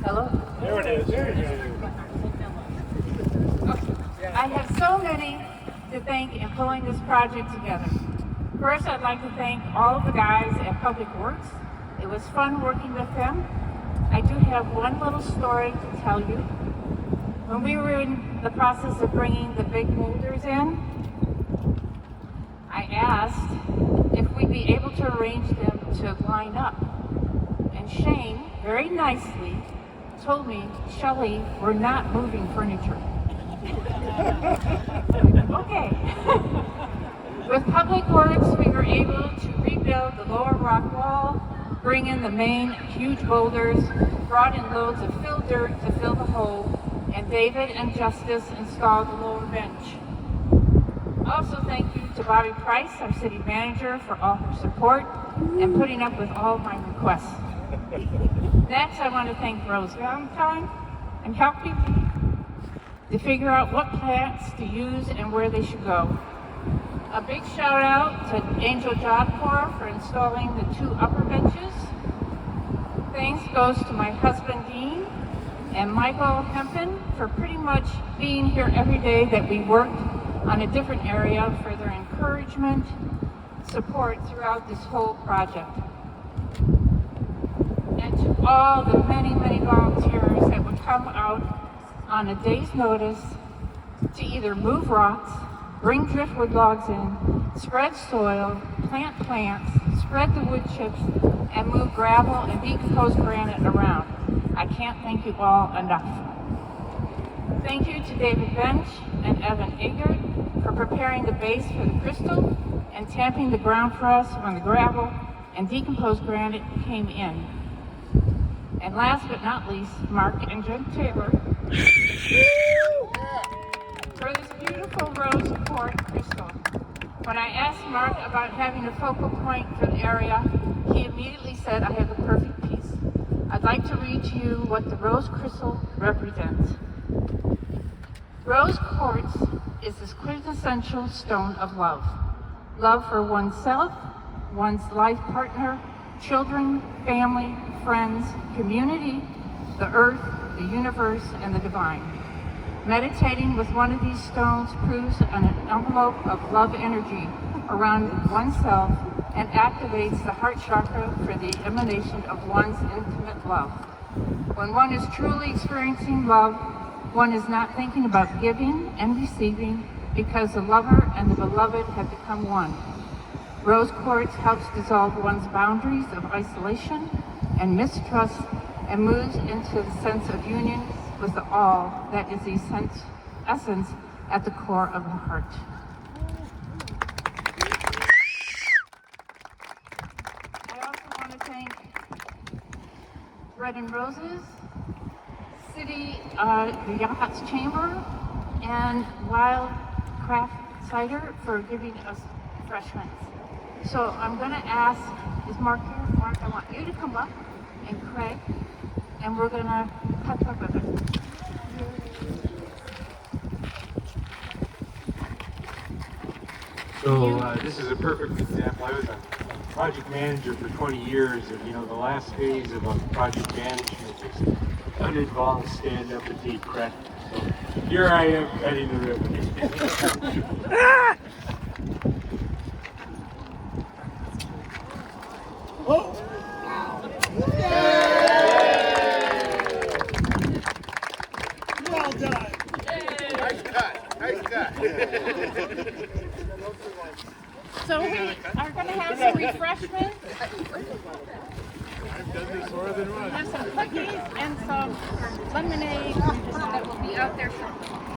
Hello? There it is. There it is. I have so many to thank in pulling this project together. First, I'd like to thank all of the guys at Public Works. It was fun working with them. I do have one little story to tell you. When we were in the process of bringing the big boulders in, I asked if we'd be able to arrange them to line up. And Shane, very nicely, told me, Shelley, we're not moving furniture. Okay. With Public Works, we were able to rebuild the lower rock wall, bring in the main huge boulders, brought in loads of filled dirt to fill the hole, and David and Justice installed the lower bench. Also, thank you to Bobby Price, our city manager, for all her support and putting up with all my requests. Next, I want to thank Rose Valentine and helping me to figure out what plants to use and where they should go. A big shout out to Angel Job Corps for installing the 2 upper benches. Thanks goes to my husband Dean and Michael Hempen for pretty much being here every day that we worked on a different area for their encouragement, support throughout this whole project. And to all the many, many volunteers that would come out on a day's notice to either move rocks, bring driftwood logs in, spread soil, plant plants, spread the wood chips, and move gravel and decomposed granite around. I can't thank you all enough. Thank you to David Bench and Evan Eggert for preparing the base for the crystal and tamping the ground for us when the gravel and decomposed granite came in. And last but not least, Mark and Jen Taylor for this beautiful rose quartz crystal. When I asked Mark about having a focal point for the area, he immediately said, I have the perfect piece. I'd like to read to you what the rose crystal represents. Rose quartz is this quintessential stone of love. Love for oneself, one's life partner, children, family, friends, community, the earth, the universe, and the divine. Meditating with one of these stones proves an envelope of love energy around oneself and activates the heart chakra for the emanation of one's intimate love. When one is truly experiencing love, one is not thinking about giving and receiving because the lover and the beloved have become one. Rose quartz helps dissolve one's boundaries of isolation and mistrust and moves into the sense of union with the all that is the essence at the core of the heart. I also want to thank Bread and Roses, City, the Yachats Chamber, and Wild Craft Cider for giving us refreshments. So I'm going to ask, is Mark here? Mark, I want you to come up, and Craig, and we're going to cut up with it. So this is a perfect example. I was a project manager for 20 years, and the last phase of a project management is uninvolved stand-up and deep credit. So here I am cutting the ribbon. Oh! Well done! Nice cut, nice cut. So we are going to have some refreshments. I've done this more than once. Have some cookies and some lemonade that will be out there shortly.